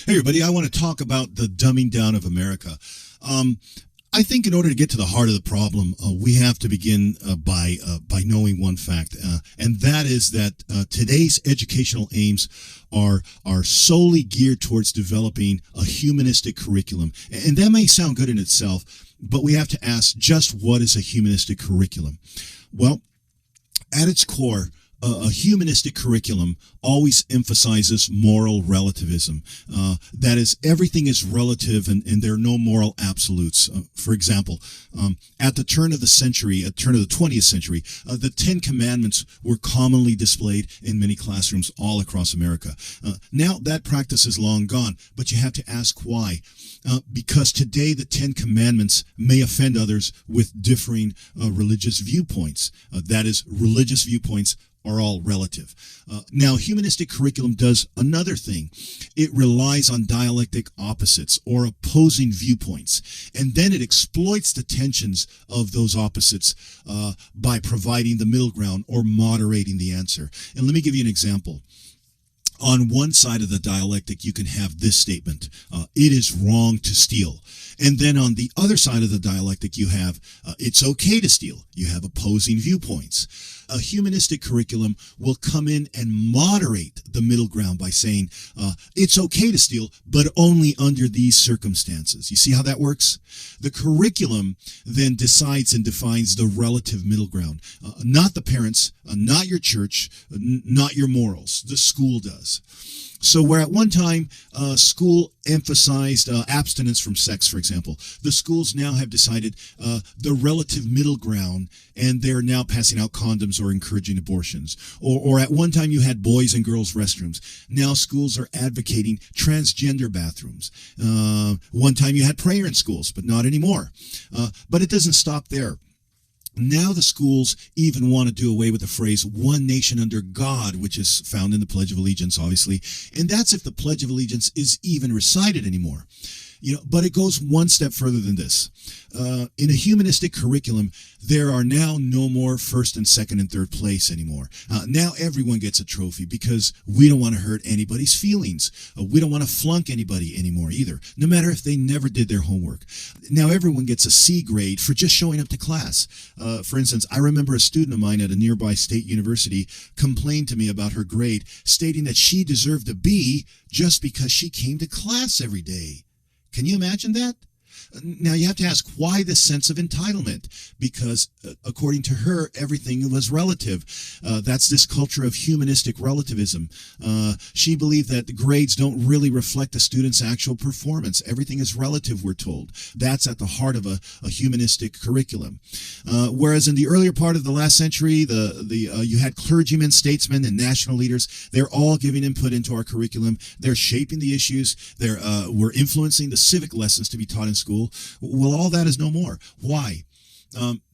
Hey, everybody, I want to talk about the dumbing down of America. Um, I think in order to get to the heart of the problem, we have to begin by knowing one fact, and that is that today's educational aims are solely geared towards developing a humanistic curriculum, and that may sound good in itself, but we have to ask just what is a humanistic curriculum? Well, at its core, a humanistic curriculum always emphasizes moral relativism. That is, everything is relative and there are no moral absolutes. For example, at the turn of the 20th century, the Ten Commandments were commonly displayed in many classrooms all across America. Now that practice is long gone, but you have to ask why. Because today the Ten Commandments may offend others with differing religious viewpoints. That is, religious viewpoints are all relative. Now, humanistic curriculum does another thing. It relies on dialectic opposites or opposing viewpoints, and then it exploits the tensions of those opposites by providing the middle ground or moderating the answer. And let me give you an example. On one side of the dialectic, you can have this statement, it is wrong to steal. And then on the other side of the dialectic, you have, it's okay to steal. You have opposing viewpoints. A humanistic curriculum will come in and moderate the middle ground by saying, it's okay to steal, but only under these circumstances. You see how that works? The curriculum then decides and defines the relative middle ground. Not the parents, not your church, not your morals. The school does. So where at one time school emphasized abstinence from sex, for example, the schools now have decided the relative middle ground, and they're now passing out condoms or encouraging abortions. Or at one time you had boys and girls restrooms. Now schools are advocating transgender bathrooms. One time you had prayer in schools, but not anymore. But it doesn't stop there. Now the schools even want to do away with the phrase one nation under God, which is found in the Pledge of Allegiance, obviously. And that's if the Pledge of Allegiance is even recited anymore. But it goes one step further than this. In a humanistic curriculum, there are now no more first and second and third place anymore. Now everyone gets a trophy because we don't want to hurt anybody's feelings. We don't want to flunk anybody anymore either, no matter if they never did their homework. Now everyone gets a C grade for just showing up to class. For instance, I remember a student of mine at a nearby state university complained to me about her grade, stating that she deserved a B just because she came to class every day. Can you imagine that? Now you have to ask, why this sense of entitlement? Because according to her, everything was relative. That's this culture of humanistic relativism. She believed that the grades don't really reflect a student's actual performance. Everything is relative, we're told. That's at the heart of a humanistic curriculum. Whereas in the earlier part of the last century, you had clergymen, statesmen, and national leaders. They're all giving input into our curriculum. They're shaping the issues. We're influencing the civic lessons to be taught in school. Well, all that is no more. Why?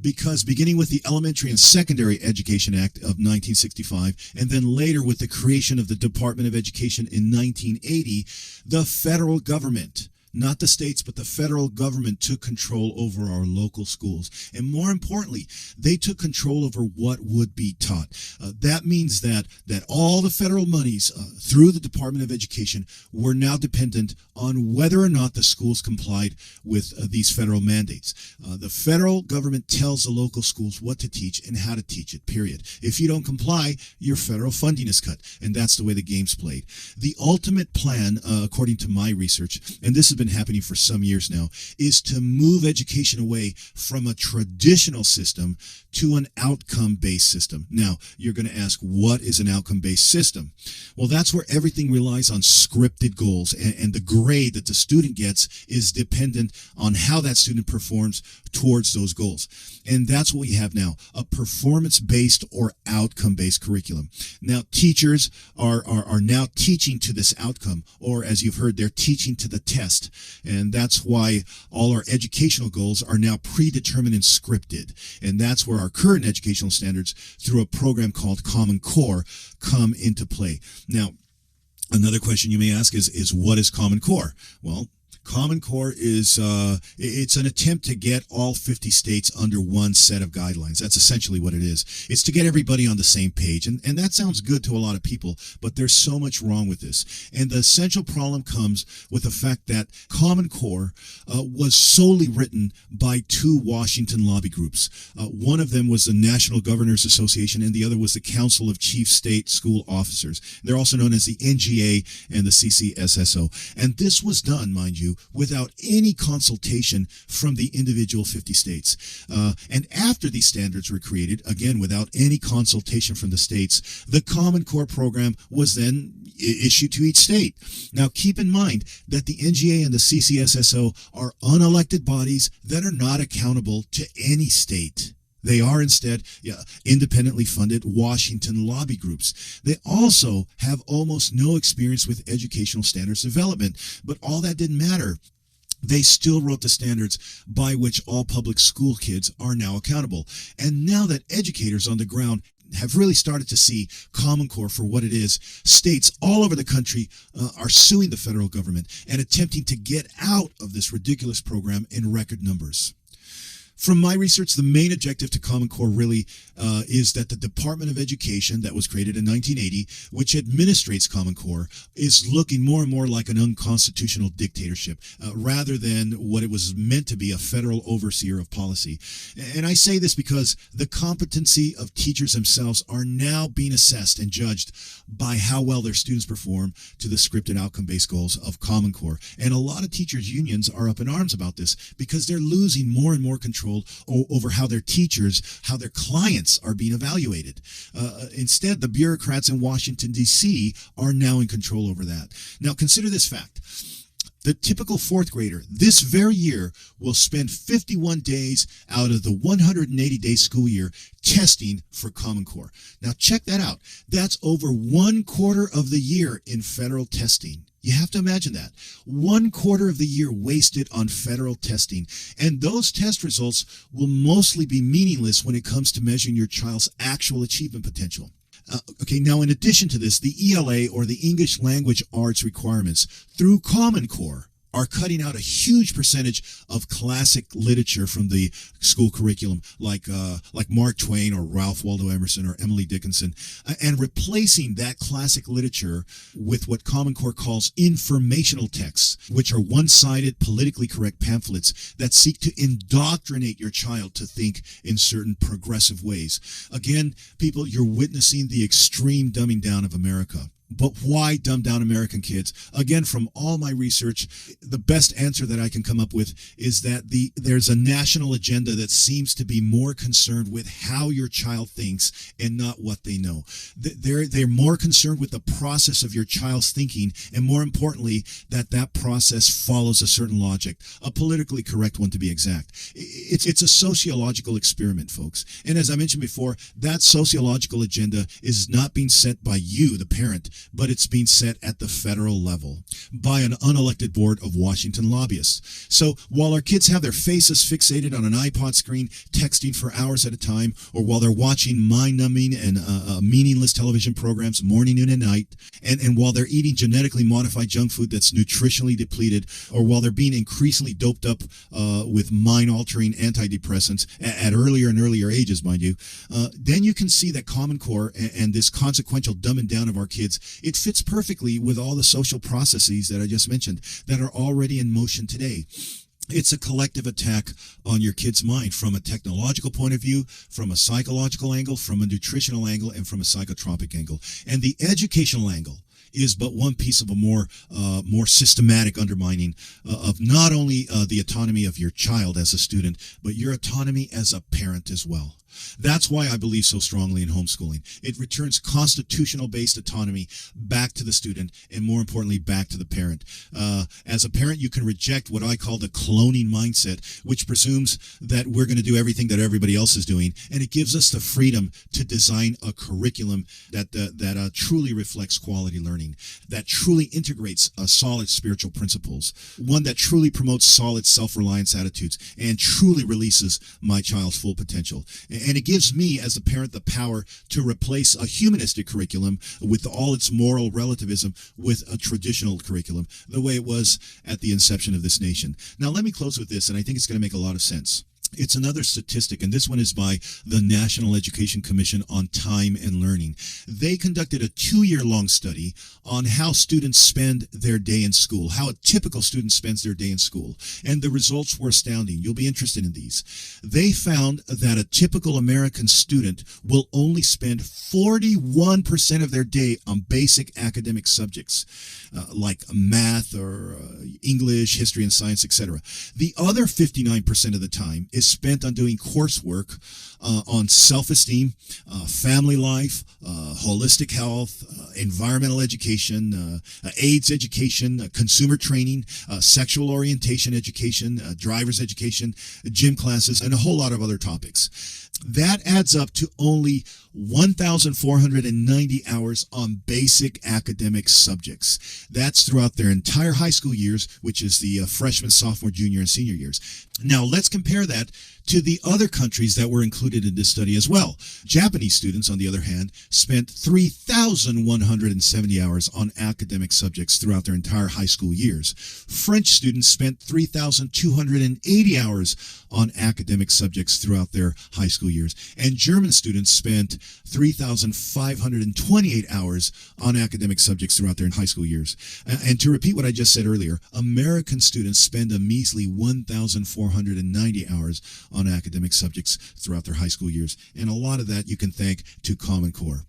Because beginning with the Elementary and Secondary Education Act of 1965, and then later with the creation of the Department of Education in 1980, the federal government, not the states, but the federal government, took control over our local schools. And more importantly, they took control over what would be taught. That means that all the federal monies through the Department of Education were now dependent on whether or not the schools complied with these federal mandates. The federal government tells the local schools what to teach and how to teach it, period. If you don't comply, your federal funding is cut. And that's the way the game's played. The ultimate plan, according to my research, and this has been happening for some years now, is to move education away from a traditional system to an outcome-based system. Now, you're going to ask, what is an outcome-based system? Well, that's where everything relies on scripted goals, and the grade that the student gets is dependent on how that student performs towards those goals. And that's what we have now, a performance-based or outcome-based curriculum. Now, teachers are now teaching to this outcome, or as you've heard, they're teaching to the test. And that's why all our educational goals are now predetermined and scripted. And that's where our current educational standards, through a program called Common Core, come into play. Now, another question you may ask is what is Common Core? Well, Common Core is it's an attempt to get all 50 states under one set of guidelines. That's essentially what it is. It's to get everybody on the same page, and that sounds good to a lot of people, but there's so much wrong with this. And the essential problem comes with the fact that Common Core was solely written by two Washington lobby groups. One of them was the National Governors Association, and the other was the Council of Chief State School Officers. They're also known as the NGA and the CCSSO. And this was done, mind you, without any consultation from the individual 50 states. And after these standards were created, again, without any consultation from the states, the Common Core program was then issued to each state. Now, keep in mind that the NGA and the CCSSO are unelected bodies that are not accountable to any state. They are instead independently funded Washington lobby groups. They also have almost no experience with educational standards development, but all that didn't matter. They still wrote the standards by which all public school kids are now accountable. And now that educators on the ground have really started to see Common Core for what it is, states all over the country are suing the federal government and attempting to get out of this ridiculous program in record numbers. From my research, the main objective to Common Core really is that the Department of Education that was created in 1980, which administrates Common Core, is looking more and more like an unconstitutional dictatorship rather than what it was meant to be, a federal overseer of policy. And I say this because the competency of teachers themselves are now being assessed and judged by how well their students perform to the scripted outcome-based goals of Common Core. And a lot of teachers' unions are up in arms about this because they're losing more and more control over how their teachers, how their clients are being evaluated. Instead, the bureaucrats in Washington, D.C. are now in control over that. Now, consider this fact. The typical fourth grader this very year will spend 51 days out of the 180-day school year testing for Common Core. Now, check that out. That's over 1/4 of the year in federal testing. You have to imagine that. 1/4 of the year wasted on federal testing. And those test results will mostly be meaningless when it comes to measuring your child's actual achievement potential. Now in addition to this, the ELA, or the English Language Arts requirements, through Common Core, are cutting out a huge percentage of classic literature from the school curriculum, like Mark Twain or Ralph Waldo Emerson or Emily Dickinson, and replacing that classic literature with what Common Core calls informational texts, which are one-sided, politically correct pamphlets that seek to indoctrinate your child to think in certain progressive ways. Again, people, you're witnessing the extreme dumbing down of America. But why dumb down American kids? Again, from all my research, the best answer that I can come up with is that there's a national agenda that seems to be more concerned with how your child thinks and not what they know. They're more concerned with the process of your child's thinking, and more importantly, that process follows a certain logic, a politically correct one to be exact. It's a sociological experiment, folks. And as I mentioned before, that sociological agenda is not being set by you, the parent, but it's being set at the federal level by an unelected board of Washington lobbyists. So while our kids have their faces fixated on an iPod screen, texting for hours at a time, or while they're watching mind-numbing and meaningless television programs morning, noon, and night, and while they're eating genetically modified junk food that's nutritionally depleted, or while they're being increasingly doped up with mind-altering antidepressants at earlier and earlier ages, mind you, then you can see that Common Core and this consequential dumbing down of our kids, it fits perfectly with all the social processes that I just mentioned that are already in motion today. It's a collective attack on your kid's mind from a technological point of view, from a psychological angle, from a nutritional angle, and from a psychotropic angle. And the educational angle is but one piece of a more systematic undermining of not only the autonomy of your child as a student, but your autonomy as a parent as well. That's why I believe so strongly in homeschooling. It returns constitutional-based autonomy back to the student, and more importantly, back to the parent. As a parent, you can reject what I call the cloning mindset, which presumes that we're going to do everything that everybody else is doing, and it gives us the freedom to design a curriculum that truly reflects quality learning, that truly integrates solid spiritual principles, one that truly promotes solid self-reliance attitudes, and truly releases my child's full potential. And it gives me, as a parent, the power to replace a humanistic curriculum with all its moral relativism with a traditional curriculum, the way it was at the inception of this nation. Now, let me close with this, and I think it's going to make a lot of sense. It's another statistic, and this one is by the National Education Commission on Time and Learning. They conducted a 2-year-long study on how students spend their day in school, how a typical student spends their day in school. And the results were astounding. You'll be interested in these. They found that a typical American student will only spend 41% of their day on basic academic subjects, like math or English, history, and science, etc. The other 59% of the time is spent on doing coursework on self-esteem, family life, holistic health, environmental education, AIDS education, consumer training, sexual orientation education, driver's education, gym classes, and a whole lot of other topics. That adds up to only 1,490 hours on basic academic subjects. That's throughout their entire high school years, which is the freshman, sophomore, junior, and senior years. Now, let's compare that to the other countries that were included in this study as well. Japanese students, on the other hand, spent 3,170 hours on academic subjects throughout their entire high school years. French students spent 3,280 hours on academic subjects throughout their high school years. And German students spent 3,528 hours on academic subjects throughout their high school years. And to repeat what I just said earlier, American students spend a measly 1,490 hours on academic subjects throughout their high school years. And a lot of that you can thank to Common Core.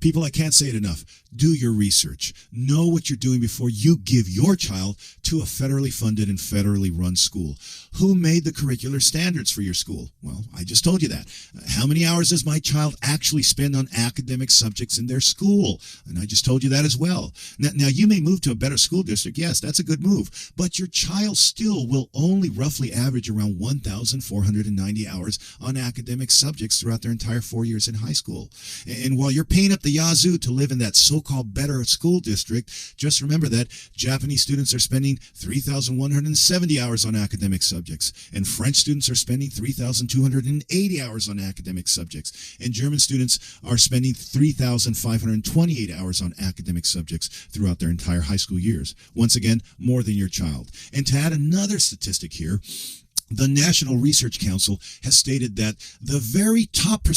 People, I can't say it enough. Do your research. Know what you're doing before you give your child to a federally funded and federally run school. Who made the curricular standards for your school? Well, I just told you that. How many hours does my child actually spend on academic subjects in their school? And I just told you that as well. Now, you may move to a better school district. Yes, that's a good move. But your child still will only roughly average around 1,490 hours on academic subjects throughout their entire 4 years in high school. And while you're paying up the yazoo to live in that so-called better school district, just remember that Japanese students are spending 3,170 hours on academic subjects, and French students are spending 3,280 hours on academic subjects, and German students are spending 3,528 hours on academic subjects throughout their entire high school years. Once again, more than your child. And to add another statistic here, the National Research Council has stated that the very top %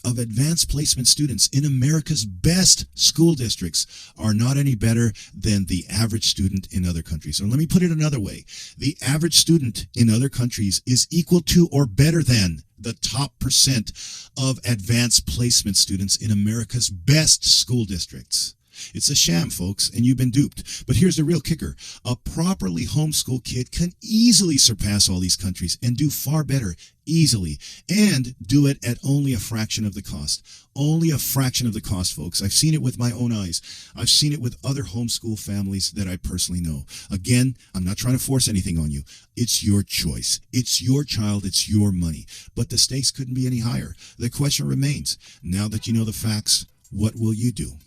of advanced placement students in America's best school districts are not any better than the average student in other countries. Or let me put it another way. The average student in other countries is equal to or better than the top % of advanced placement students in America's best school districts. It's a sham, folks, and you've been duped. But here's the real kicker. A properly homeschooled kid can easily surpass all these countries and do far better, easily, and do it at only a fraction of the cost. Only a fraction of the cost, folks. I've seen it with my own eyes. I've seen it with other homeschool families that I personally know. Again, I'm not trying to force anything on you. It's your choice. It's your child. It's your money. But the stakes couldn't be any higher. The question remains, now that you know the facts, what will you do?